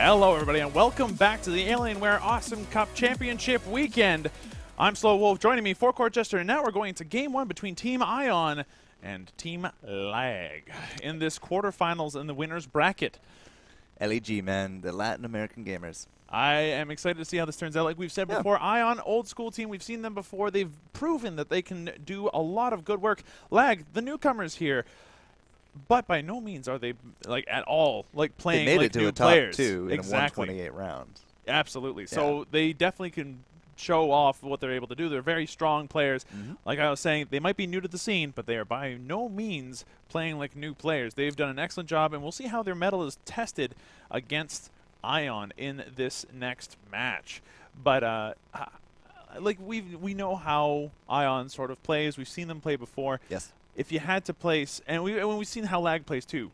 Hello, everybody, and welcome back to the Alienware Awesome Cup Championship Weekend. I'm Slow Wolf, joining me, Forecourt Jester, and now we're going to Game 1 between Team Ion and Team Lag in this quarterfinals in the winner's bracket. LEG, man, the Latin American gamers. I am excited to see how this turns out. Like we've said before, Ion, old school team, we've seen them before. They've proven that they can do a lot of good work. Lag, the newcomers here, but by no means are they like at all like playing they made like it to new a top players. two in Exactly. a 128 round. Absolutely. So they definitely can show off what they're able to do. They're very strong players. Like I was saying, they might be new to the scene, but they are by no means playing like new players. They've done an excellent job, and we'll see how their mettle is tested against Ion in this next match. But like we know how Ion sort of plays. We've seen them play before. Yes. If you had to place, and we've seen how Lag plays too,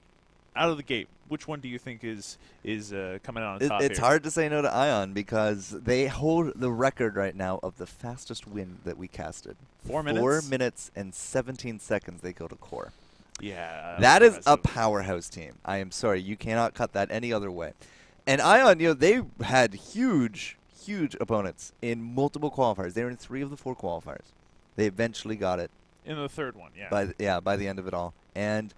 out of the gate, which one do you think is coming out on top It's here? hard to say no to Ion because they hold the record right now of the fastest win that we casted. 4 minutes? 4 minutes and 17 seconds they go to core. Yeah. That is a impressive. powerhouse team. I am sorry. You cannot cut that any other way. And Ion, they had huge opponents in multiple qualifiers. They were in 3 of the 4 qualifiers. They eventually got it. In the third one, yeah. By the end of it all. And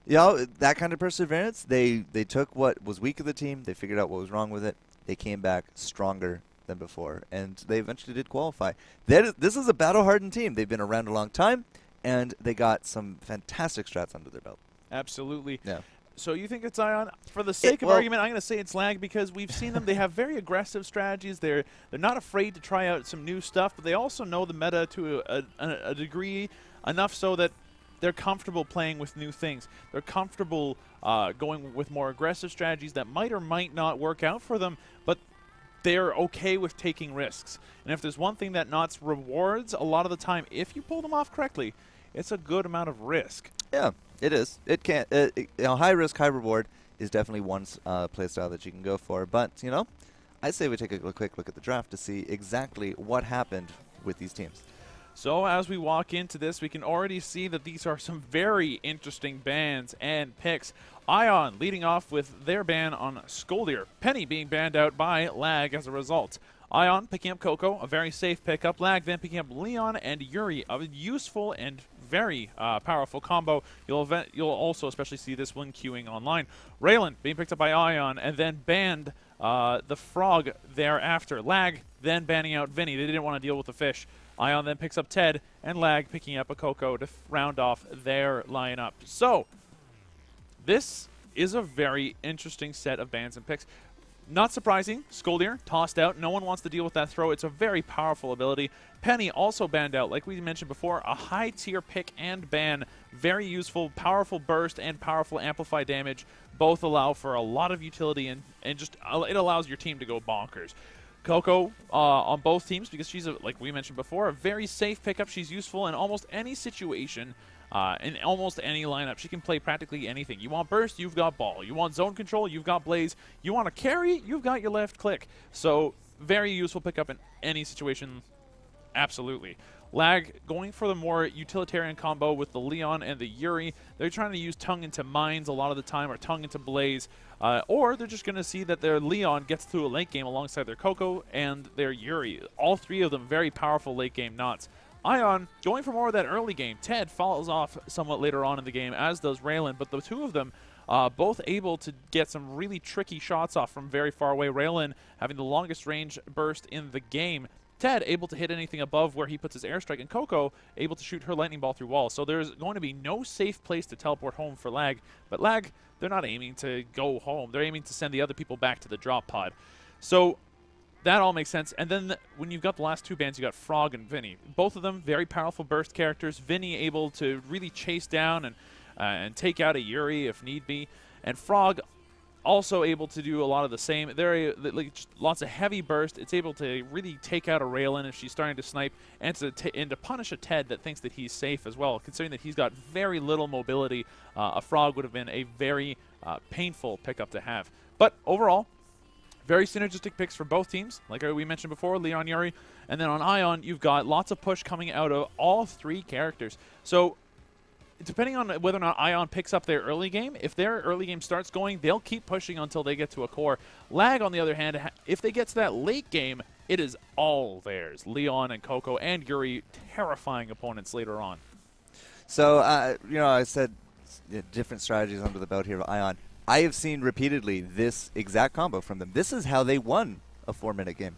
that kind of perseverance, they took what was weak of the team, they figured out what was wrong with it, they came back stronger than before, and they eventually did qualify. This is a battle-hardened team. They've been around a long time, and they got some fantastic strats under their belt. Absolutely. Yeah. So you think it's Ion? For the sake of argument, I'm going to say it's Lag because we've seen them. They have very aggressive strategies. They're not afraid to try out some new stuff, but they also know the meta to a degree enough so that they're comfortable playing with new things. They're comfortable going with more aggressive strategies that might or might not work out for them, but they're okay with taking risks. And if there's one thing that Knots rewards a lot of the time, if you pull them off correctly, it's a good amount of risk. Yeah, it is. It can't. High risk, high reward is definitely one play style that you can go for. But I say we take a quick look at the draft to see exactly what happened with these teams. So as we walk into this, we can already see that these are some very interesting bans and picks. Ion leading off with their ban on Skoldir. Penny being banned out by Lag as a result. Ion picking up Coco, a very safe pickup. Lag then picking up Leon and Yuri, a useful and very powerful combo. You'll also especially see this one queuing online. Raylan being picked up by Ion and then banned the Frog thereafter. Lag then banning out Vinny. They didn't want to deal with the fish. Ion then picks up Ted, and Lag picking up a Coco to round off their lineup. So, this is a very interesting set of bans and picks. Not surprising, Skoldir tossed out. No one wants to deal with that throw. It's a very powerful ability. Penny also banned out, like we mentioned before, a high-tier pick and ban. Very useful, powerful burst and powerful amplify damage. Both allow for a lot of utility, and just it allows your team to go bonkers. Coco on both teams because she's, like we mentioned before, a very safe pickup. She's useful in almost any situation, in almost any lineup. She can play practically anything. You want burst, you've got ball. You want zone control, you've got blaze. You want to carry, you've got your left click. So very useful pickup in any situation, absolutely. Lag going for the more utilitarian combo with the Leon and the Yuri. They're trying to use tongue into mines a lot of the time, or tongue into blaze, or they're just going to see that their Leon gets through a late game alongside their Coco and their Yuri. All 3 of them very powerful late game Knots. Ion going for more of that early game. Ted falls off somewhat later on in the game, as does Raylan, but the 2 of them both able to get some really tricky shots off from very far away. Raylan having the longest range burst in the game. Ted able to hit anything above where he puts his airstrike, and Coco able to shoot her lightning ball through walls. So there's going to be no safe place to teleport home for Lag. But Lag, they're not aiming to go home. They're aiming to send the other people back to the drop pod. So that all makes sense. And then when you've got the last 2 bans, you got Frog and Vinny. Both of them very powerful burst characters. Vinny able to really chase down and take out a Yuri if need be. And Frog also able to do a lot of the same. They're like just lots of heavy burst. It's able to really take out a Raylan if she's starting to snipe, and to punish a Ted that thinks that he's safe as well. Considering that he's got very little mobility, a Frog would have been a very painful pickup to have. But overall, very synergistic picks for both teams. Like we mentioned before, Leon, Yuri, and then on Ion, you've got lots of push coming out of all 3 characters. So depending on whether or not Ion picks up their early game, if their early game starts going, they'll keep pushing until they get to a core. Lag, on the other hand, if they get to that late game, it is all theirs. Leon and Coco and Yuri, terrifying opponents later on. So, I said different strategies under the belt here of Ion. I have seen repeatedly this exact combo from them. This is how they won a 4-minute game.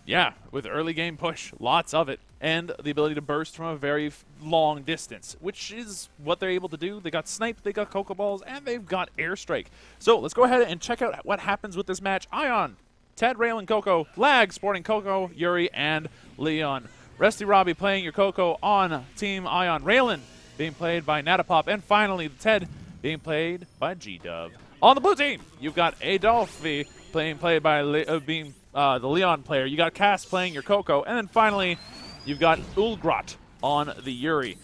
Yeah, with early game push, lots of it, and the ability to burst from a very long distance, which is what they're able to do. They got Snipe, they got Coco Balls, and they've got Airstrike. So let's go ahead and check out what happens with this match. Ion, Ted, Raylan, Coco, Lag, sporting Coco, Yuri, and Leon. Rusty Robbie playing your Coco on Team Ion. Raylan being played by Natapop, and finally the Ted being played by G-Dub. On the blue team, you've got Adolphi being played by the Leon player. You got Cass playing your Coco, and then finally you've got Ulgrat on the Yuri.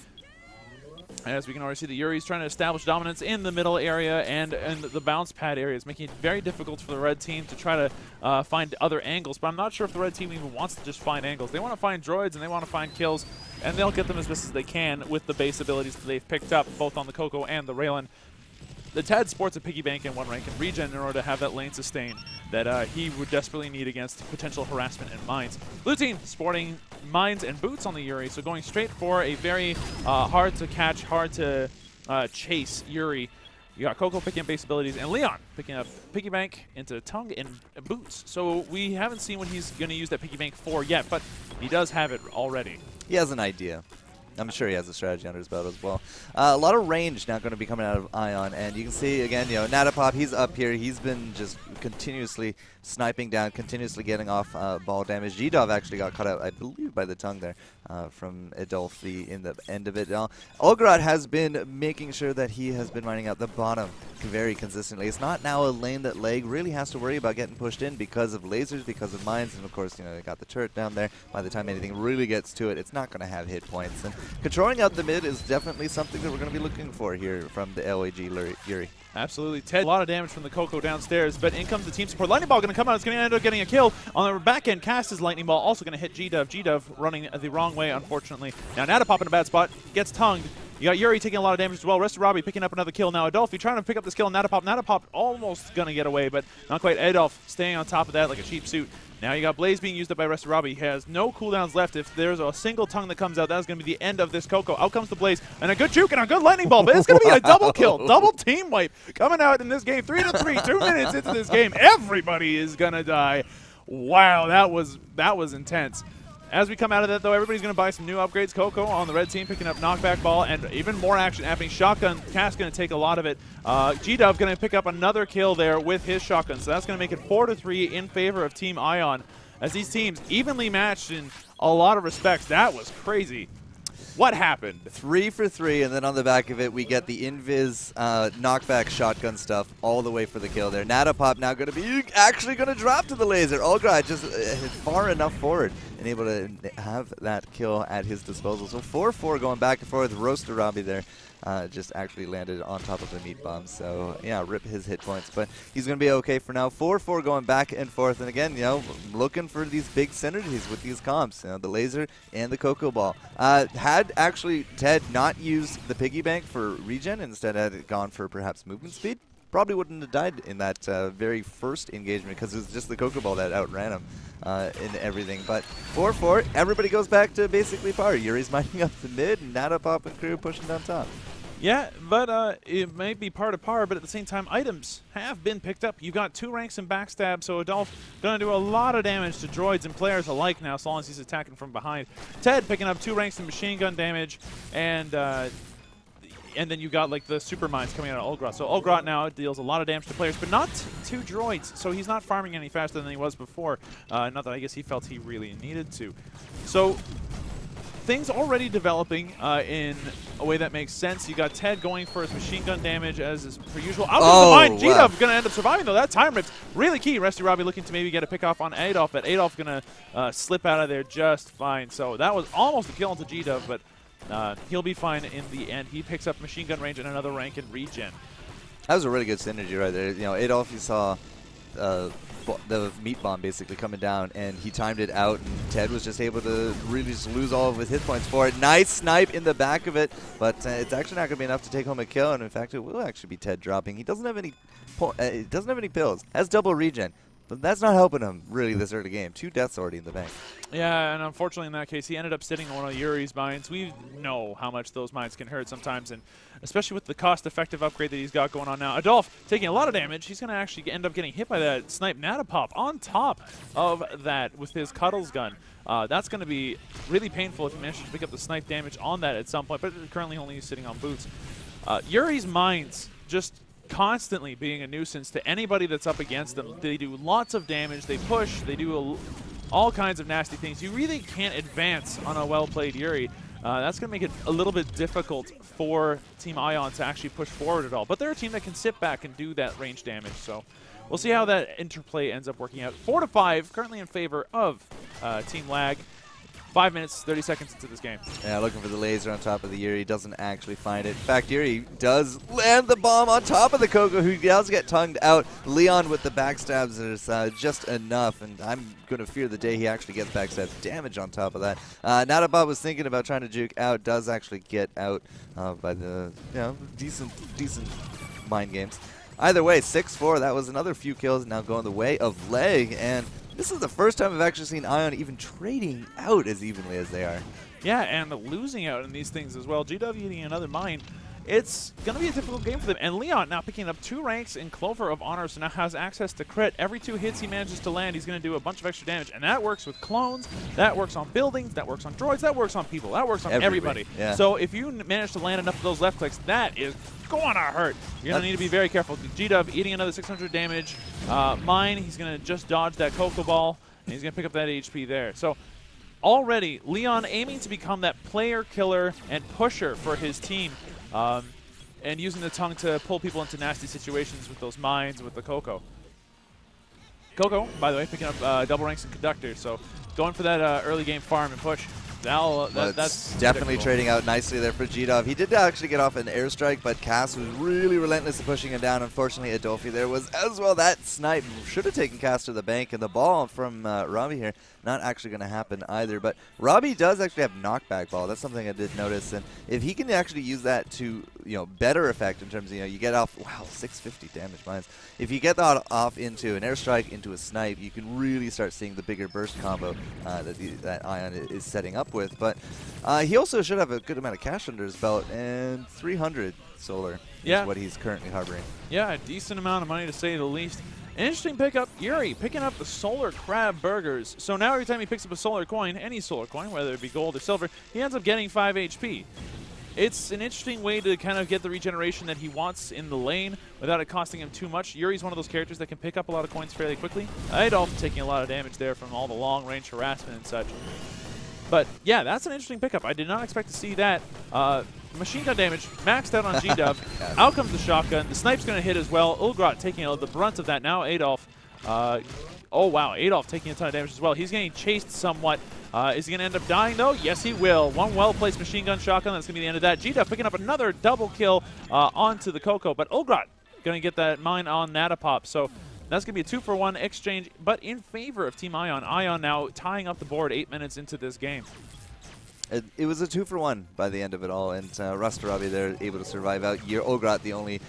As we can already see, the Yuri's trying to establish dominance in the middle area and the bounce pad areas, making it very difficult for the red team to try to find other angles. But I'm not sure if the red team even wants to just find angles. They want to find droids and they want to find kills, and they'll get them as best as they can with the base abilities that they've picked up, both on the Coco and the Raylan. The Ted sports a piggy bank and 1 rank in regen in order to have that lane sustain that he would desperately need against potential harassment and mines. Blue team sporting mines and boots on the Yuri, so going straight for a very hard to catch, hard to chase Yuri. You got Coco picking up base abilities, and Leon picking up piggy bank into tongue and boots. So we haven't seen what he's going to use that piggy bank for yet, but he does have it already. He has an idea. I'm sure he has a strategy under his belt as well. A lot of range now going to be coming out of Ion, and you can see, again, Natapop, he's up here. He's been just continuously sniping down, continuously getting off ball damage. G-Dov actually got cut out, I believe, by the tongue there from Adolphi in the end of it. Ulgrat has been making sure that he has been mining out the bottom very consistently. It's not now a lane that Leg really has to worry about getting pushed in because of lasers, because of mines, and of course, they got the turret down there. By the time anything really gets to it, it's not going to have hit points. And controlling out the mid is definitely something that we're going to be looking for here from the LAG Yuri. Absolutely. Ted, a lot of damage from the Coco downstairs, but in comes the team support. Lightning Ball going to come out. It's going to end up getting a kill. On the back end, Cast his Lightning Ball, also going to hit G-Dub. G-Dub running the wrong way, unfortunately. Now Natapop in a bad spot, gets tongued. You got Yuri taking a lot of damage as well. Rusty Robbie picking up another kill. Now Adolphi trying to pick up this kill on Natapop. Natapop almost going to get away, but not quite. Adolf staying on top of that like a cheap suit. Now you got Blaze being used up by Rusty Robbie. He has no cooldowns left. If there's a single tongue that comes out, that is going to be the end of this Coco. Out comes the Blaze, and a good juke and a good lightning ball, but it's going to be a double kill, double team wipe coming out in this game. 3-3, 2 minutes into this game. Everybody is going to die. Wow, that was intense. As we come out of that, though, everybody's going to buy some new upgrades. Coco on the red team picking up knockback ball, and even more action happening. Shotgun, Cass going to take a lot of it. G-Dub going to pick up another kill there with his shotgun, so that's going to make it 4-3 in favor of Team Ion. As these teams evenly matched in a lot of respects. That was crazy. What happened? 3 for 3, and then on the back of it, we get the invis knockback shotgun stuff all the way for the kill there. Natapop now going to be actually going to drop to the laser. Ulgrat just far enough forward and able to have that kill at his disposal. So 4-4 going back and forth. Roaster Robbie there just actually landed on top of the meat bomb. So yeah, rip his hit points, but he's going to be okay for now. 4-4 going back and forth, and again, looking for these big synergies with these comps. The laser and the Coco Ball. Had actually Ted not used the piggy bank for regen, instead had gone for perhaps movement speed, probably wouldn't have died in that very first engagement, because it was just the Coco Ball that outran him in everything. But 4-4, everybody goes back to basically par. Yuri's mining up the mid, and Natapop and crew pushing down top. Yeah, but it may be par to par, but at the same time, items have been picked up. You've got 2 ranks in backstab, so Adolf going to do a lot of damage to droids and players alike now, so long as he's attacking from behind. Ted picking up 2 ranks in machine gun damage, and then you got like the super mines coming out of Ulgrat. So Ulgrat now deals a lot of damage to players, but not to droids. So he's not farming any faster than he was before. Not that I guess he felt he really needed to. So things already developing in a way that makes sense. You got Ted going for his machine gun damage as is per usual. Out of the mine. G-Dub going to end up surviving, though. That time ripped really key. Rusty Robbie looking to maybe get a pick off on Adolf, but Adolf going to slip out of there just fine. So that was almost a kill into G-Dub, but he'll be fine in the end. He picks up machine gun range and another rank in regen. That was a really good synergy right there. Adolf, you saw the meat bomb basically coming down, and he timed it out, and Ted was just able to really just lose all of his hit points for it. Nice snipe in the back of it, but it's actually not going to be enough to take home a kill, and in fact, it will actually be Ted dropping. He doesn't have any pills, has double regen, but that's not helping him really this early game. 2 deaths already in the bank. Yeah, and unfortunately in that case, he ended up sitting on one of Yuri's mines. We know how much those mines can hurt sometimes, and especially with the cost-effective upgrade that he's got going on now. Adolf taking a lot of damage. He's going to actually end up getting hit by that snipe Natapop on top of that with his Cuddles gun. That's going to be really painful if he manages to pick up the snipe damage on that at some point, but currently only sitting on boots. Yuri's mines just constantly being a nuisance to anybody that's up against them. They do lots of damage, they push, they do all kinds of nasty things. You really can't advance on a well-played Yuri. That's going to make it a little bit difficult for Team Ion to actually push forward at all. But they're a team that can sit back and do that range damage. So we'll see how that interplay ends up working out. 4-5, currently in favor of Team Lag. 5 minutes, 30 seconds into this game. Yeah, looking for the laser on top of the Yuri. Doesn't actually find it. In fact, Yuri does land the bomb on top of the Coco, who does get tongued out. Leon with the backstabs is just enough, and I'm going to fear the day he actually gets backstab damage on top of that. Natapop was thinking about trying to juke out, does actually get out by the decent mind games. Either way, 6-4, that was another few kills now going the way of Leg, and this is the first time I've actually seen Ion even trading out as evenly as they are. Yeah, and losing out in these things as well. GW eating another mine. It's going to be a difficult game for them. And Leon now picking up 2 ranks in Clover of Honor, so now has access to crit. Every 2 hits he manages to land, he's going to do a bunch of extra damage. And that works with clones, that works on buildings, that works on droids, that works on people, that works on everybody. Yeah. So if you manage to land enough of those left clicks, that is going to hurt. You're going to need to be very careful. GW eating another 600 damage. Mine, he's going to just dodge that Coco Ball, and he's going to pick up that HP there. So already, Leon aiming to become that player killer and pusher for his team. And using the tongue to pull people into nasty situations with those mines with the Coco. Coco, by the way, picking up double ranks in Conductor, so going for that early game farm and push. That's definitely trading out nicely there for G-Dov. He did actually get off an airstrike, but Cass was really relentless in pushing him down. Unfortunately, Adolfi there was as well. That snipe should have taken Cass to the bank, and the ball from Robbie here not actually going to happen either. But Robbie does actually have knockback ball. That's something I did notice, and if he can actually use that to better effect in terms of you get off 650 damage mines. If you get that off into an airstrike, into a snipe, you can really start seeing the bigger burst combo that Ion is setting up with. But he also should have a good amount of cash under his belt, and 300 solar is what he's currently harboring. Yeah, a decent amount of money to say the least. An interesting pickup, Yuri picking up the Solar Crab Burgers. So now every time he picks up a solar coin, any solar coin, whether it be gold or silver, he ends up getting 5 HP. It's an interesting way to kind of get the regeneration that he wants in the lane without it costing him too much. Yuri's one of those characters that can pick up a lot of coins fairly quickly. Adolf taking a lot of damage there from all the long-range harassment and such. But yeah, that's an interesting pickup. I did not expect to see that. Machine gun damage maxed out on G-Dub. Out comes the shotgun. The snipe's going to hit as well. Ulgrot taking the brunt of that. Now Adolf. Oh, wow. Adolf taking a ton of damage as well. He's getting chased somewhat. Is he going to end up dying, though? Yes, he will. One well-placed machine gun shotgun. That's going to be the end of that. G-Dub picking up another double kill onto the Coco. But Ulgrot going to get that mine on Natapop. So that's going to be a 2-for-1 exchange, but in favor of Team Ion. Ion now tying up the board 8 minutes into this game. It was a 2-for-1 by the end of it all, and Rustarabi there able to survive out. Ograt the only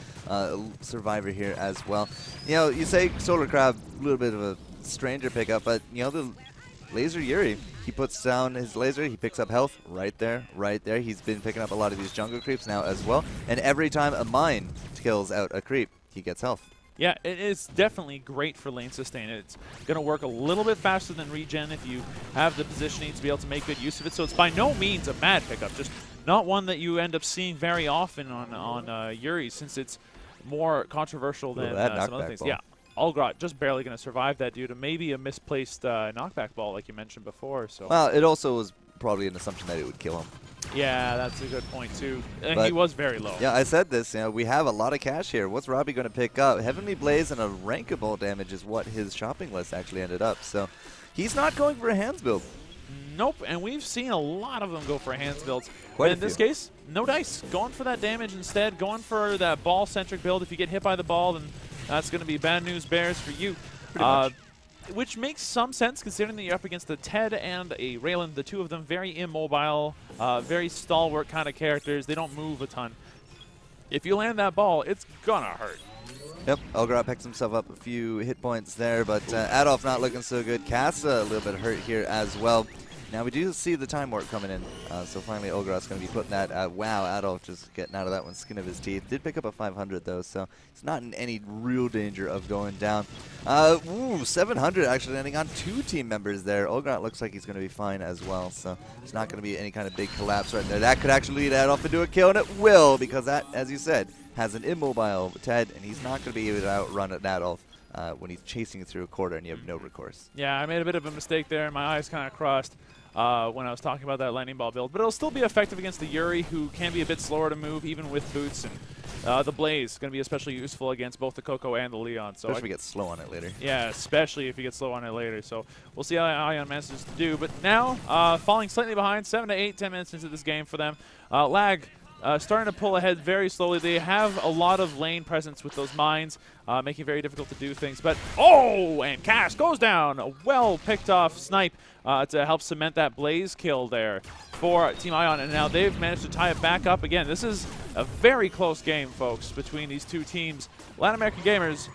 survivor here as well. You say Solar Crab, a little bit of a stranger pickup, but the Laser Yuri, he puts down his laser, he picks up health right there, right there. He's been picking up a lot of these jungle creeps now as well, and every time a mine kills out a creep, he gets health. Yeah, it is definitely great for lane sustain. It's going to work a little bit faster than regen if you have the positioning to be able to make good use of it. So it's by no means a bad pickup, just not one that you end up seeing very often on Yuri, since it's more controversial than some other things. Ball. Yeah, Ulgrot just barely going to survive that due to maybe a misplaced knockback ball, like you mentioned before. So well, it also was probably an assumption that it would kill him. Yeah, that's a good point, too. And he was very low. Yeah, I said this. We have a lot of cash here. What's Robbie going to pick up? Heavenly Blaze and a rankable damage is what his shopping list actually ended up. So he's not going for a hands build. Nope, and we've seen a lot of them go for hands builds. Quite in this case, no dice. Going for that damage instead. Going for that ball-centric build. If you get hit by the ball, then that's going to be bad news bears for you. which makes some sense considering that you're up against a Ted and a Raylan, the two of them very immobile, very stalwart kind of characters. They don't move a ton. If you land that ball, it's gonna hurt. Yep, Olgrot picks himself up a few hit points there, but Adolf not looking so good. Cass a little bit hurt here as well. Now we do see the time warp coming in, so finally Olgrot's going to be putting that. Wow, Adolf just getting out of that one, skin of his teeth. Did pick up a 500 though, so it's not in any real danger of going down. 700 actually landing on 2 team members there. Olgrot looks like he's going to be fine as well, so it's not going to be any kind of big collapse right there. That could actually lead Adolf into a kill, and it will, because that, as you said, has an immobile Ted, and he's not going to be able to outrun an Adolf when he's chasing through a quarter and you have no recourse. Yeah, I made a bit of a mistake there. My eyes kind of crossed when I was talking about that lightning ball build, but it'll still be effective against the Yuri, who can be a bit slower to move even with boots, and the Blaze is going to be especially useful against both the Coco and the Leon. So especially if we get slow on it later. Yeah, especially if you get slow on it later. So we'll see how Ion manages to do. But now, falling slightly behind, 7 to 8, 10 minutes into this game for them. Lag starting to pull ahead very slowly. They have a lot of lane presence with those mines, making it very difficult to do things. But, oh, and Cass goes down. A well-picked off snipe to help cement that Blaze kill there for Team Ion. And now they've managed to tie it back up again. This is a very close game, folks, between these two teams. Latin American gamers,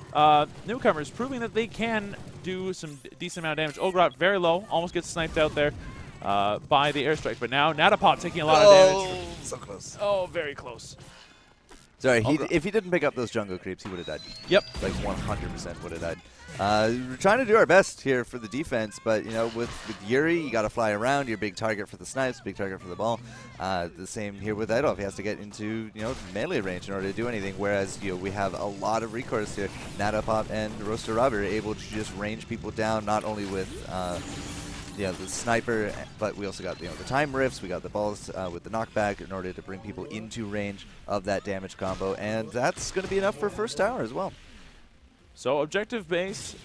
newcomers, proving that they can do some decent amount of damage. Olgrot very low, almost gets sniped out there by the airstrike. But now Natapop taking a lot of damage. So close. Oh, very close. Sorry, if he didn't pick up those jungle creeps, he would have died. Yep. Like 100% would have died. We're trying to do our best here for the defense, but you know, with Yuri, you got to fly around. You're a big target for the snipes, big target for the ball. The same here with Adolf. He has to get into melee range in order to do anything. Whereas we have a lot of recourse here. Natapop and Roaster Robber are able to just range people down, not only with the sniper, but we also got the time rifts. We got the balls with the knockback in order to bring people into range of that damage combo, and that's going to be enough for first tower as well. So objective base,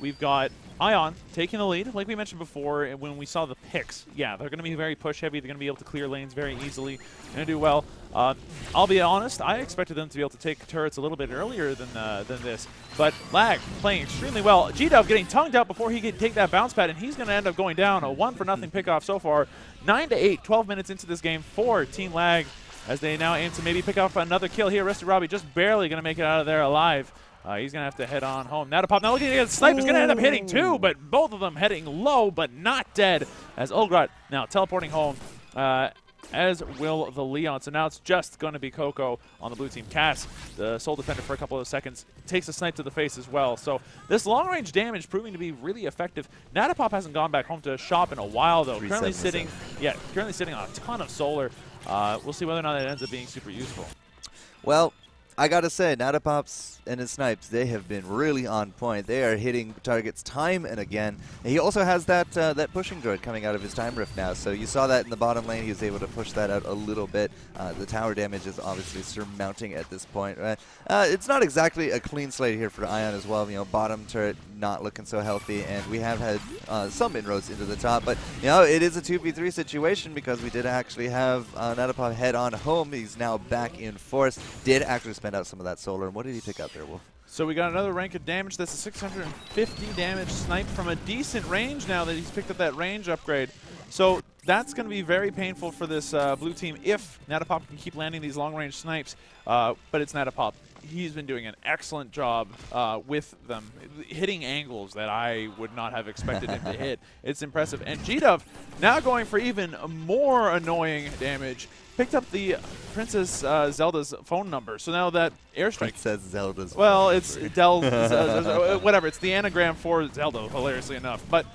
we've got Ion taking the lead. Like we mentioned before when we saw the picks, yeah, they're going to be very push heavy. They're going to be able to clear lanes very easily. Going to do well. I'll be honest, I expected them to be able to take turrets a little bit earlier than this. But Lag playing extremely well. G-Dub getting tongued out before he could take that bounce pad, and he's going to end up going down. A 1-0 pickoff so far. 9 to 8, 12 minutes into this game for Team Lag, as they now aim to maybe pick off another kill here. Roaster Robbie just barely going to make it out of there alive. He's going to have to head on home. Natapop now looking at the snipe is going to end up hitting too, but both of them heading low but not dead, as Olgrot now teleporting home, as will the Leon. So now it's just going to be Coco on the blue team. Cass, the sole defender for a couple of seconds, takes a snipe to the face as well. So this long-range damage proving to be really effective. Natapop hasn't gone back home to shop in a while, though. Currently sitting on a ton of solar. We'll see whether or not that ends up being super useful. Well, I gotta say, Natapops and his snipes, they have been really on point. They are hitting targets time and again. And he also has that that pushing droid coming out of his time rift now. So you saw that in the bottom lane. He was able to push that out a little bit. The tower damage is obviously surmounting at this point. It's not exactly a clean slate here for Ion as well. Bottom turret not looking so healthy, and we have had some inroads into the top. But it is a 2v3 situation because we did actually have Natapop head on home. He's now back in force. Did actually spend out some of that solar. And what did he pick out there, Wolf? So we got another rank of damage. That's a 650 damage snipe from a decent range now that he's picked up that range upgrade. So that's going to be very painful for this blue team if Natapop can keep landing these long-range snipes. But it's Natapop. He's been doing an excellent job with them, hitting angles that I would not have expected him to hit. It's impressive. And G-Dub now going for even more annoying damage. Picked up the Princess Zelda's phone number. So now that airstrike says Zelda's. Well, it's Del, whatever. It's the anagram for Zelda, hilariously enough. But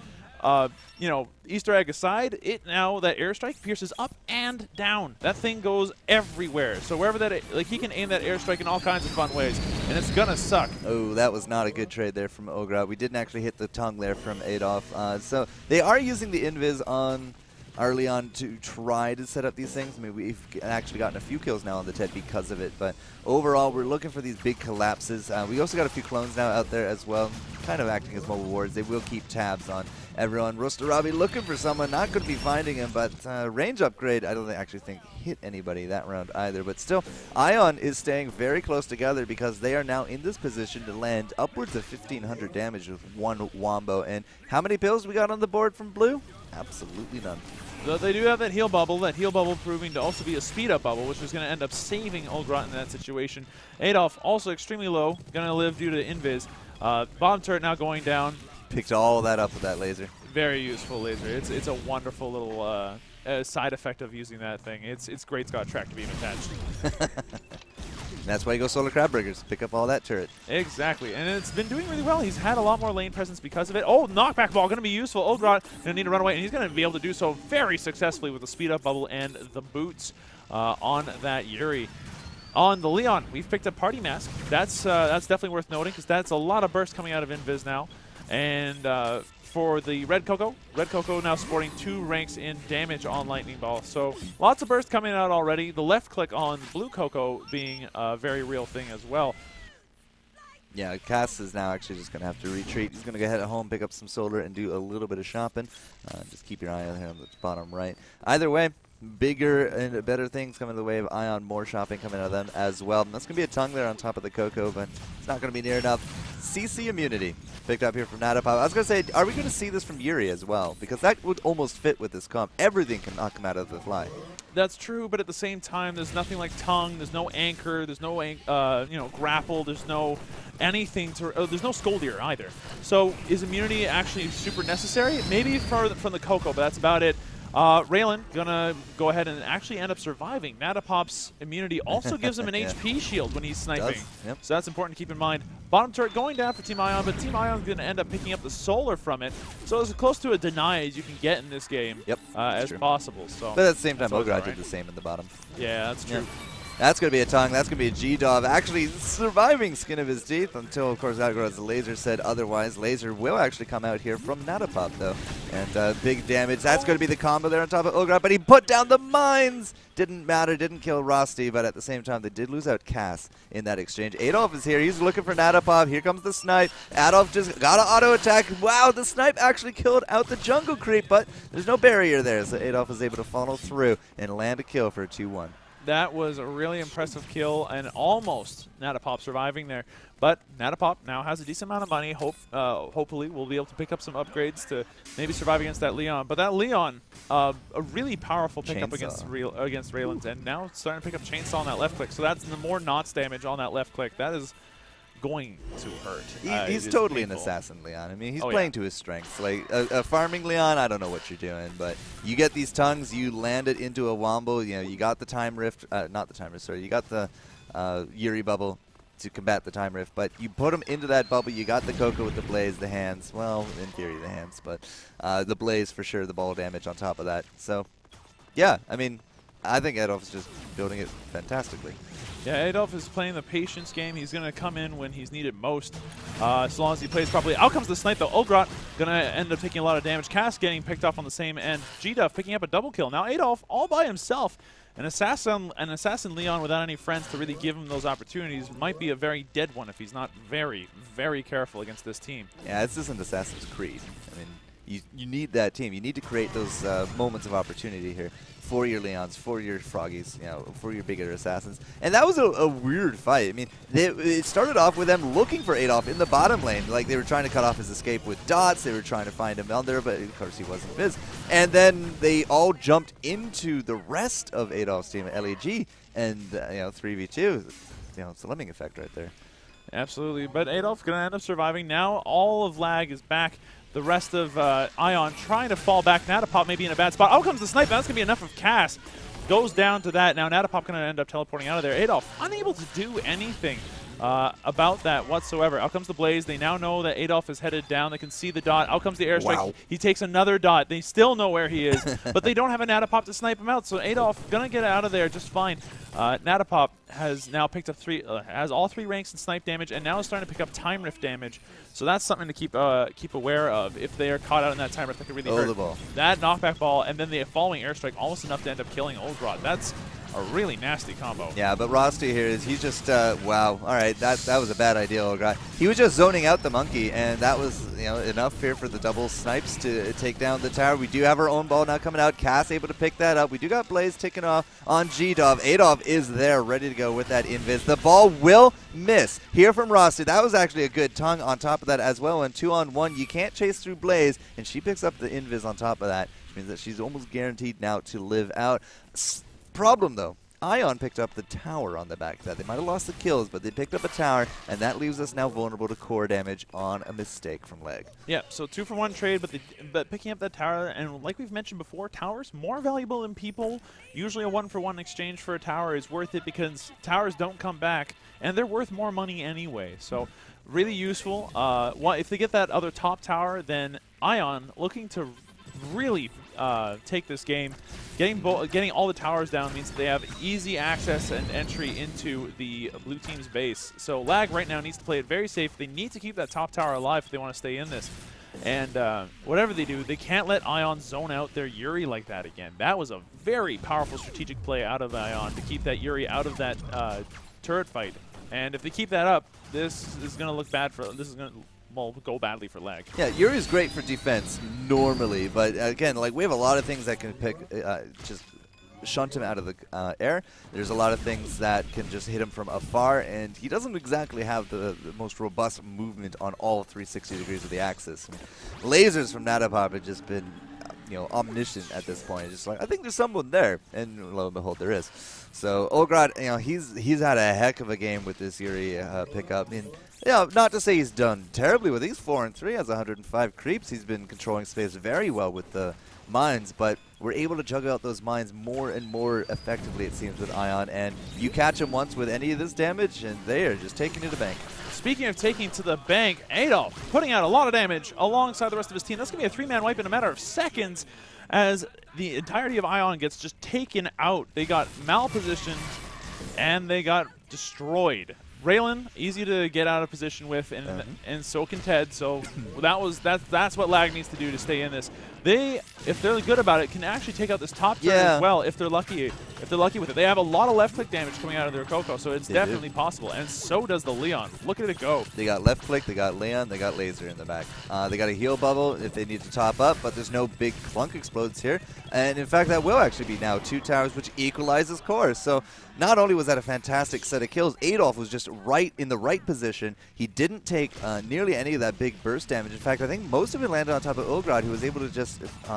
Easter egg aside, that airstrike pierces up and down. That thing goes everywhere. So wherever he can aim that airstrike in all kinds of fun ways, and it's gonna suck. Oh, that was not a good trade there from Olgrot. We didn't actually hit the tongue there from Adolf. So they are using the invis on early on to try to set up these things. I mean, we've actually gotten a few kills now on the Ted because of it, but overall, we're looking for these big collapses. We also got a few clones now out there as well, kind of acting as mobile wards. They will keep tabs on everyone. Rostarabi looking for someone, not going to be finding him, but range upgrade, I don't actually think hit anybody that round either, but still, Ion is staying very close together because they are now in this position to land upwards of 1,500 damage with one wombo. And how many pills we got on the board from Blue? Absolutely none. So they do have that heal bubble proving to also be a speed up bubble, which is going to end up saving Olgrot in that situation. Adolf also extremely low, going to live due to invis. Bomb turret now going down. Picked all that up with that laser. Very useful laser. It's a wonderful little side effect of using that thing. It's great. It's got a tractor beam attached. That's why you go Solar Crabburgers. Pick up all that turret. Exactly, and it's been doing really well. He's had a lot more lane presence because of it. Oh, knockback ball going to be useful. Olgrot going to need to run away, and he's going to be able to do so very successfully with the speed up bubble and the boots on that Yuri. On the Leon, we've picked up Party Mask. That's definitely worth noting because that's a lot of burst coming out of Invis now. And for the Red Coco now sporting 2 ranks in damage on Lightning Ball. So lots of burst coming out already. The left click on Blue Coco being a very real thing as well. Yeah, Cass is now actually just going to have to retreat. He's going to go head home, pick up some solar, and do a little bit of shopping. Just keep your eye on him on the bottom right. Either way, bigger and better things coming the way of Ion. More shopping coming out of them as well. That's going to be a tongue there on top of the Coco, but it's not going to be near enough. CC immunity picked up here from Natapop. I was going to say, are we going to see this from Yuri as well? Because that would almost fit with this comp. Everything can knock him out of the fly. That's true, but at the same time, there's nothing like tongue. There's no anchor. There's no grapple. There's no anything to. There's no Skoldir either. So is immunity actually super necessary? Maybe from the Coco, but that's about it. Raylan gonna go ahead and actually end up surviving. Natapop's immunity also gives him an HP shield when he's sniping. Yep. So that's important to keep in mind. Bottom turret going down for Team Ion, but Team Ion's gonna end up picking up the solar from it. So as close to a deny as you can get in this game as possible. So, but at the same time, Olgrot did the same in the bottom. Yeah, that's true. Yeah. That's going to be a tongue. That's going to be a G-Dove. Actually surviving skin of his teeth until, of course, as the laser said otherwise. Laser will actually come out here from Natapop, though. And big damage. That's going to be the combo there on top of Olgrot, but he put down the mines. Didn't matter. Didn't kill Rosti, but at the same time, they did lose out Cass in that exchange. Adolf is here. He's looking for Natapop. Here comes the snipe. Adolf just got an auto attack. Wow, the snipe actually killed out the jungle creep, but there's no barrier there, so Adolf is able to funnel through and land a kill for a 2-1. That was a really impressive kill and almost Natapop surviving there. But Natapop now has a decent amount of money. Hopefully we'll be able to pick up some upgrades to maybe survive against that Leon. But that Leon, a really powerful pickup against Raylan's, and now starting to pick up Chainsaw on that left click. So that's the more knots damage on that left click. That is going to hurt. He's totally an assassin, Leon. I mean, he's playing to his strengths. Like a farming Leon, I don't know what you're doing, but you get these tongues, you land it into a wombo. You know, you got the time rift, not the time rift. Sorry, you got the Yuri bubble to combat the time rift, but you put them into that bubble. You got the Coco with the blaze, the hands. Well, in theory, the hands, but the blaze for sure. The ball damage on top of that. So, yeah, I mean, I think Adolf is just building it fantastically. Yeah, Adolf is playing the patience game. He's going to come in when he's needed most, as long as he plays properly. Out comes the snipe, though. Olgrot going to end up taking a lot of damage. Cass getting picked off on the same end. G-Duff picking up a double kill. Now Adolf all by himself. An assassin Leon without any friends to really give him those opportunities might be a very dead one if he's not very, very careful against this team. Yeah, this isn't Assassin's Creed. I mean, you need that team. You need to create those moments of opportunity here for your Leons, for your Froggies, you know, for your bigger assassins. And that was a weird fight. I mean, it started off with them looking for Adolf in the bottom lane. Like, they were trying to cut off his escape with dots. They were trying to find him out there, but of course he wasn't Viz. And then they all jumped into the rest of Adolf's team, LEG, and, 3v2. You know, it's a lemming effect right there. Absolutely. But Adolf's going to end up surviving. Now all of Lag is back. The rest of Ion trying to fall back. Natapop maybe in a bad spot. Out comes the snipe. That's going to be enough of Cass. Goes down to that. Now Natapop going to end up teleporting out of there. Adolf unable to do anything about that whatsoever. Out comes the Blaze. They now know that Adolf is headed down. They can see the dot. Out comes the airstrike. Wow. He takes another dot. They still know where he is, but they don't have a Natapop to snipe him out. So Adolf gonna get out of there just fine. Natapop has now picked up has all 3 ranks in snipe damage, and now is starting to pick up time rift damage. So that's something to keep aware of. If they are caught out in that time rift, that could really hurt. The ball. That knockback ball, and then the following airstrike, almost enough to end up killing Olgrod. That's a really nasty combo. Yeah, but Rosti here is he's just wow. All right, that was a bad idea, Olgrod. He was just zoning out the monkey, and that was enough here for the double snipes to take down the tower. We do have our own ball now coming out. Cass able to pick that up. We do got Blaze ticking off on G-Dov. Adolf is there, ready to go with that invis. The ball will miss here from Rosti. That was actually a good tongue on top of that as well. And 2-on-1, you can't chase through Blaze, and she picks up the invis on top of that, which means that she's almost guaranteed now to live out. Problem though, Ion picked up the tower on the back of that. They might have lost the kills, but they picked up a tower, and that leaves us now vulnerable to core damage on a mistake from Leg. Yeah, so 2-for-1 trade, but picking up that tower, and like we've mentioned before, towers more valuable than people. Usually a 1-for-1 exchange for a tower is worth it because towers don't come back, and they're worth more money anyway. So really useful. If they get that other top tower, then Ion looking to really take this game. Getting all the towers down means that they have easy access and entry into the blue team's base. So Lag right now needs to play it very safe. They need to keep that top tower alive if they want to stay in this. And whatever they do, they can't let Ion zone out their Yuri like that again. That was a very powerful strategic play out of Ion to keep that Yuri out of that turret fight. And if they keep that up, this is going to look bad for. This is going to go badly for Lag. Yeah, Yuri's great for defense normally, but again, like we have a lot of things that can just shunt him out of the air. There's a lot of things that can just hit him from afar, and he doesn't exactly have the most robust movement on all 360 degrees of the axis. Lasers from Natapop have just been omniscient at this point. Just like, I think there's someone there, and lo and behold, there is. So Olgrod, he's had a heck of a game with this Yuri pickup. I mean, not to say he's done terribly with these 4 and 3, has 105 creeps. He's been controlling space very well with the mines, but we're able to juggle out those mines more and more effectively, it seems, with Ion. And you catch him once with any of this damage, and they are just taking it to the bank. Speaking of taking to the bank, Adolf putting out a lot of damage alongside the rest of his team. That's going to be a 3-man wipe in a matter of seconds as the entirety of Ion gets just taken out. They got malpositioned, and they got destroyed. Raylan, easy to get out of position with, and so can Ted. So that's what Lag needs to do to stay in this. They, if they're good about it, can actually take out this top turret as well if they're lucky. If they're lucky with it, they have a lot of left click damage coming out of their Coco, so it's definitely possible. And so does the Leon. Look at it go. They got left click, they got Leon, they got laser in the back. They got a heal bubble if they need to top up, but there's no big clunk explodes here. And in fact, that will actually be now 2 towers, which equalizes cores. So not only was that a fantastic set of kills, Adolf was just in the right position. He didn't take nearly any of that big burst damage. In fact, I think most of it landed on top of Olgrod, who was able to just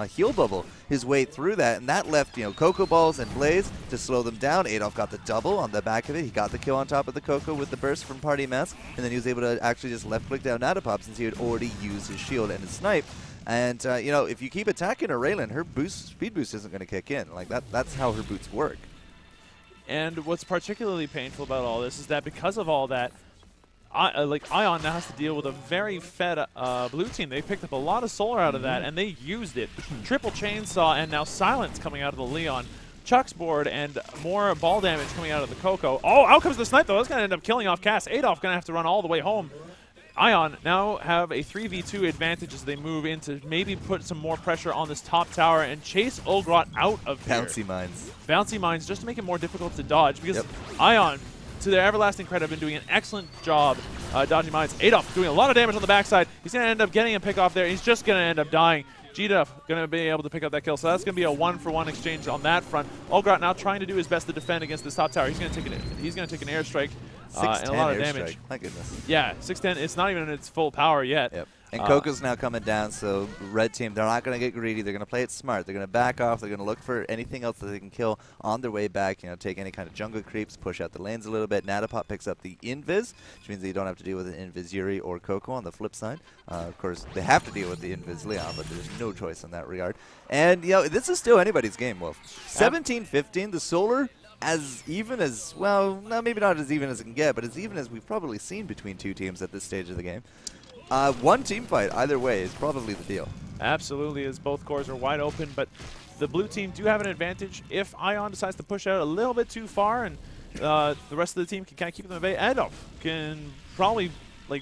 heal bubble his way through that, and that left Coco Balls and Blaze to slow them down. Adolf got the double on the back of it. He got the kill on top of the Coco with the burst from Party Mess, and then he was able to actually just left click down Natapop since he had already used his shield and his snipe. And if you keep attacking her Raylan, her speed boost isn't going to kick in. Like that's how her boots work. And what's particularly painful about all this is that because of all that, Ion now has to deal with a very fed blue team. They picked up a lot of solar out of that, and they used it. Triple chainsaw, and now silence coming out of the Leon. Chuck's board, and more ball damage coming out of the Coco. Oh, out comes the snipe, though. That's going to end up killing off Cass. Adolf going to have to run all the way home. Ion now have a 3v2 advantage as they move in to maybe put some more pressure on this top tower and chase Olgrod out of here. Bouncy mines. Bouncy mines, just to make it more difficult to dodge, because Ion, to their everlasting credit, have been doing an excellent job dodging mines. Adolf doing a lot of damage on the backside. He's going to end up getting a pick off there. He's just going to end up dying. G-Duff going to be able to pick up that kill, so that's going to be a 1-for-1 exchange on that front. Olgrod now trying to do his best to defend against this top tower. He's going to take an airstrike and a lot of damage. Strike. My goodness. Yeah, 610. It's not even in its full power yet. Yep. And Coco's now coming down, so red team, they're not going to get greedy. They're going to play it smart. They're going to back off. They're going to look for anything else that they can kill on their way back. Take any kind of jungle creeps, push out the lanes a little bit. Natapop picks up the invis, which means that you don't have to deal with an invis Yuri or Coco on the flip side. Of course, they have to deal with the invis Leon, but there's no choice in that regard. And, this is still anybody's game, Wolf. 17-15, the solar as even as, well, no, maybe not as even as it can get, but as even as we've probably seen between two teams at this stage of the game. One team fight, either way, is probably the deal. Absolutely, as both cores are wide open, but the blue team do have an advantage if Ion decides to push out a little bit too far, and the rest of the team can kind of keep them at bay. Adolf can probably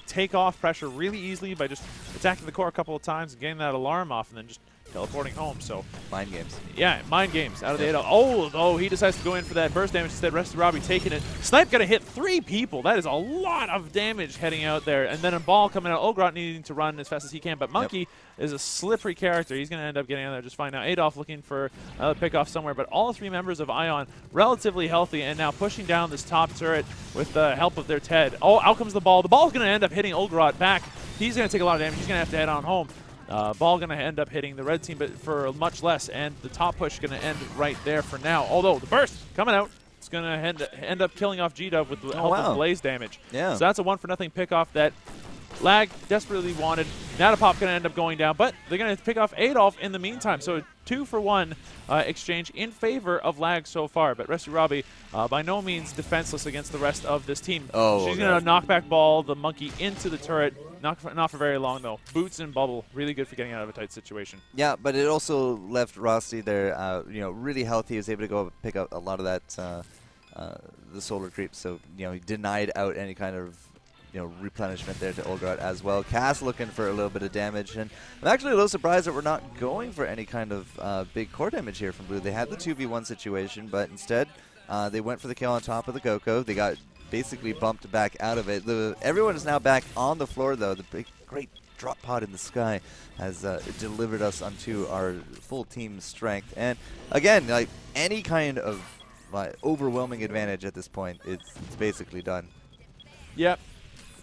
take off pressure really easily by just attacking the core a couple of times and getting that alarm off, and then just teleporting home. So mind games. Yeah, mind games out of the Adolf. Oh, he decides to go in for that burst damage instead. Rest of Robbie taking it. Snipe gonna hit 3 people. That is a lot of damage heading out there. And then a ball coming out. Ogrot needing to run as fast as he can, but Monkey is a slippery character. He's gonna end up getting out there just fine. Now Adolf looking for a pickoff somewhere, but all 3 members of Ion relatively healthy and now pushing down this top turret with the help of their Ted. Oh, out comes the ball. The ball's gonna end up hitting Ogrot back. He's gonna take a lot of damage. He's gonna have to head on home. Ball going to end up hitting the red team, but for much less, and the top push going to end right there for now. Although the burst coming out, it's going to end up killing off G-Dub with the help of blaze damage. Yeah. So that's a 1-for-0 pickoff that Lag desperately wanted. Natapop going to end up going down, but they're going to pick off Adolf in the meantime. So a 2-for-1 exchange in favor of Lag so far. But Resty Robbie by no means defenseless against the rest of this team. Oh, she's going to knockback ball the monkey into the turret. Not for very long, though. Boots and bubble, really good for getting out of a tight situation. Yeah, but it also left Rossi there, really healthy. He was able to go pick up a lot of that, the solar creep. So, he denied out any kind of, replenishment there to Olgrot as well. Cass looking for a little bit of damage, and I'm actually a little surprised that we're not going for any kind of big core damage here from Blue. They had the 2v1 situation, but instead they went for the kill on top of the Coco. They got basically bumped back out of it. Everyone is now back on the floor, though. The great drop pod in the sky has delivered us onto our full team strength. And again, any kind of overwhelming advantage at this point, it's basically done. Yep.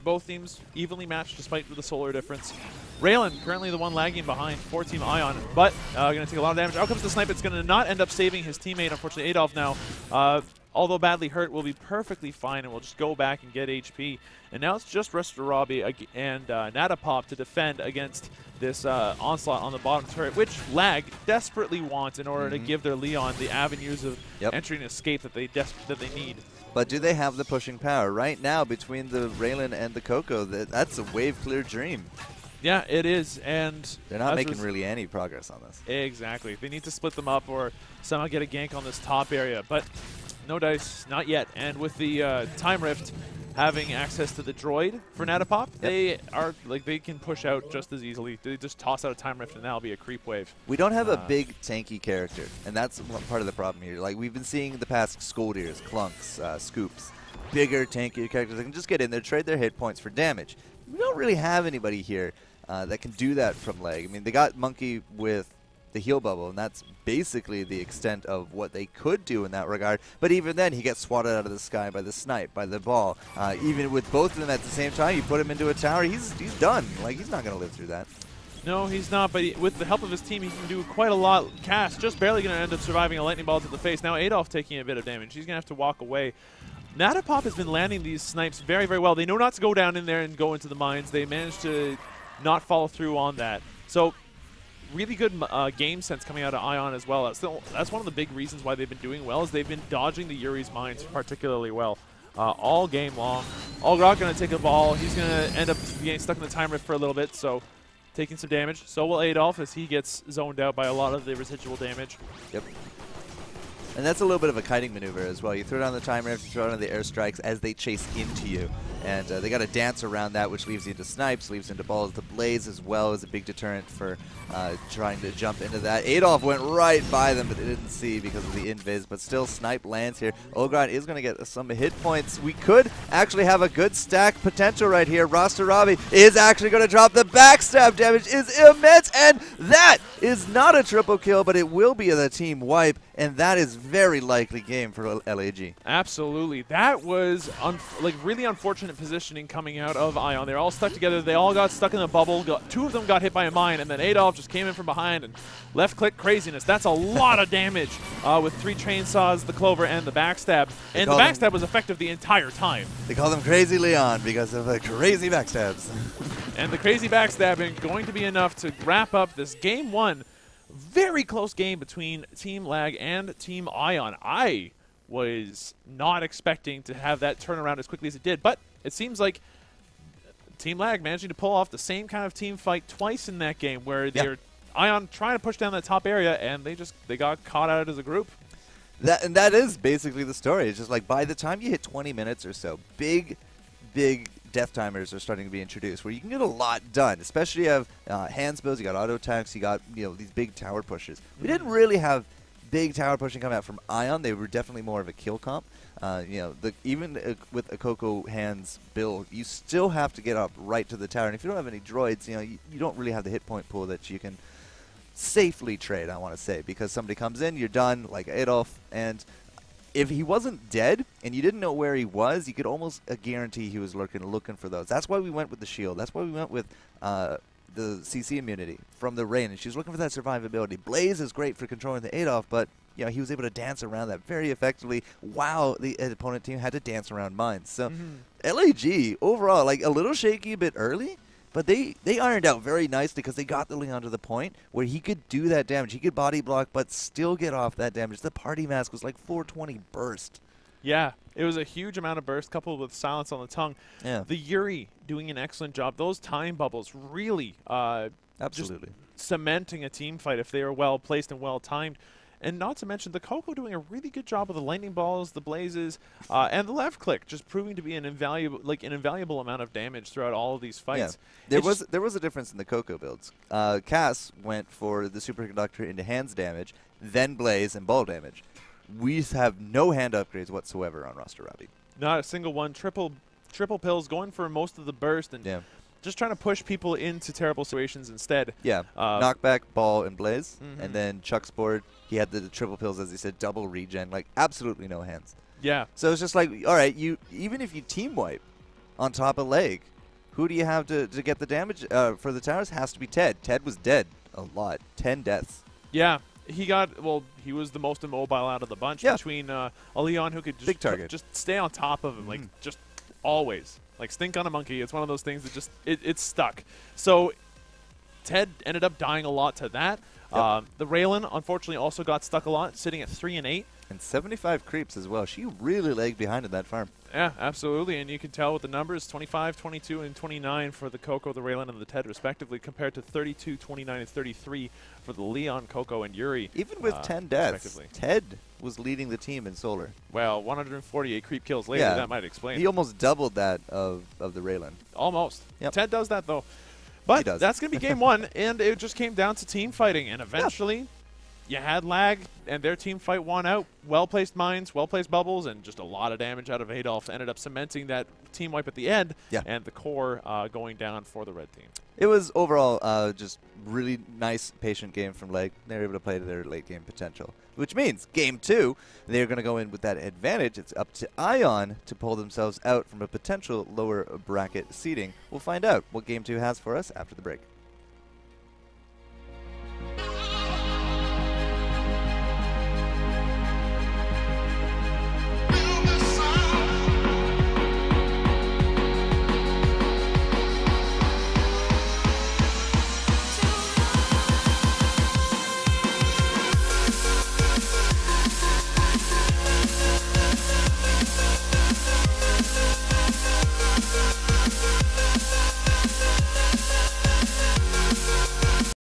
Both teams evenly matched despite the solar difference. Raylan currently the one lagging behind for Team Ion, but going to take a lot of damage. Out comes the snipe. It's going to not end up saving his teammate. Unfortunately, Adolf now, although badly hurt, will be perfectly fine and will just go back and get HP. And now it's just Rester Robbie and Natapop to defend against this onslaught on the bottom turret, which Lag desperately wants in order to give their Leon the avenues of entry and escape that they need. But do they have the pushing power? Right now, between the Raylan and the Coco, that's a wave-clear dream. Yeah, it is, and they're not making really any progress on this. Exactly. They need to split them up or somehow get a gank on this top area, but no dice, not yet. And with the Time Rift having access to the droid for Natapop, they can push out just as easily. They just toss out a Time Rift and that'll be a creep wave. We don't have a big tanky character, and that's part of the problem here. We've been seeing the past Scoldiers, Clunks, Scoops, bigger tanky characters that can just get in there, trade their hit points for damage. We don't really have anybody here that can do that from Leg. I mean, they got Monkey with the heal bubble, and that's basically the extent of what they could do in that regard. But even then, he gets swatted out of the sky by the snipe, by the ball. Even with both of them at the same time, you put him into a tower, he's done. He's not going to live through that. No, he's not, but with the help of his team, he can do quite a lot. Cass just barely going to end up surviving a lightning ball to the face. Now Adolf taking a bit of damage. He's going to have to walk away. Natapop has been landing these snipes very, very well. They know not to go down in there and go into the mines. They managed to not follow through on that. So really good game sense coming out of Ion as well. That's one of the big reasons why they've been doing well, is they've been dodging the Yuri's mines particularly well all game long. Olgrot going to take a ball. He's going to end up getting stuck in the Time Rift for a little bit, so taking some damage. So will Adolf as he gets zoned out by a lot of the residual damage. Yep. And that's a little bit of a kiting maneuver as well. You throw down the Time Rift, you throw down the airstrikes as they chase into you. And they got to dance around that, which leaves you into snipes, leaves into balls. The blaze as well is a big deterrent for trying to jump into that. Adolf went right by them, but they didn't see because of the invis. But still, snipe lands here. Olgrot is going to get some hit points. We could actually have a good stack potential right here. Rasta Robbie is actually going to drop. The backstab damage is immense, and that is not a triple kill, but it will be the team wipe. And that is very likely game for LAG. Absolutely. That was really unfortunate positioning coming out of Ion. They're all stuck together. They all got stuck in the bubble. Two of them got hit by a mine, and then Adolf just came in from behind and left-click craziness. That's a lot of damage with 3 chainsaws, the clover, and the backstab. And the backstab was effective the entire time. They call them Crazy Leon because of the crazy backstabs. And the crazy backstabbing going to be enough to wrap up this Game 1. Very close game between Team Lag and Team Ion. I was not expecting to have that turnaround as quickly as it did. But it seems like Team Lag managing to pull off the same kind of team fight twice in that game, where they're Ion trying to push down that top area, and they got caught out as a group. That is basically the story. It's just like by the time you hit 20 minutes or so, big death timers are starting to be introduced, where you can get a lot done. Especially you have hand spills, you got auto attacks, you got these big tower pushes. We didn't really have big tower pushing come out from Ion. They were definitely more of a kill comp. Even with a Coco hands build, you still have to get up right to the tower. And if you don't have any droids, you don't really have the hit point pool that you can safely trade, I want to say, because somebody comes in, you're done, like Adolf. And if he wasn't dead and you didn't know where he was, you could almost guarantee he was looking for those. That's why we went with the shield. That's why we went with the CC immunity from the rain, and she's looking for that survivability. Blaze is great for controlling the Adolf, but he was able to dance around that very effectively while the opponent team had to dance around mines. So LAG overall, like a little shaky a bit early, but they ironed out very nicely because they got the Leon to the point where he could do that damage. He could body block, but still get off that damage. The party mask was like 420 burst. Yeah, it was a huge amount of burst coupled with silence on the tongue. Yeah. The Yuri doing an excellent job. Those time bubbles really Absolutely just cementing a team fight if they are well placed and well timed. And not to mention the Coco doing a really good job with the lightning balls, the blazes, and the left click, just proving to be an invaluable amount of damage throughout all of these fights. Yeah. There was a difference in the Coco builds. Cass went for the superconductor into hands damage, then blaze and ball damage. We have no hand upgrades whatsoever on roster Robbie. Not a single one. Triple pills, going for most of the burst, and just trying to push people into terrible situations instead. Yeah, knockback, ball, and blaze. And then Chuck's board, he had the triple pills, as he said, double regen, like absolutely no hands. Yeah. So it's just like, all right, even if you team wipe on top of leg, who do you have to get the damage for the towers? Has to be Ted. Ted was dead a lot. 10 deaths. Yeah. He was the most immobile out of the bunch between a Leon who could just, big target. Just stay on top of him, like just always. Like stink on a monkey. It's one of those things that just, it's stuck. So Ted ended up dying a lot to that. The Raylan, unfortunately, also got stuck a lot, sitting at 3 and 8. And 75 creeps as well. She really lagged behind in that farm. Yeah, absolutely. And you can tell with the numbers, 25, 22, and 29 for the Coco, the Raylan, and the Ted, respectively, compared to 32, 29, and 33 for the Leon, Coco, and Yuri. Even with 10 deaths, Ted was leading the team in Solar. Well, 148 creep kills later, that might explain. He almost doubled that of the Raylan. Almost. Yep. Ted does that, though. But that's going to be game one, and it just came down to team fighting, and eventually you had Lag, and their team fight won out. Well-placed mines, well-placed bubbles, and just a lot of damage out of Adolf. Ended up cementing that team wipe at the end, and the core going down for the red team. It was overall just really nice, patient game from Leg. They were able to play to their late game potential, which means game two, they're going to go in with that advantage. It's up to Ion to pull themselves out from a potential lower bracket seeding. We'll find out what game two has for us after the break.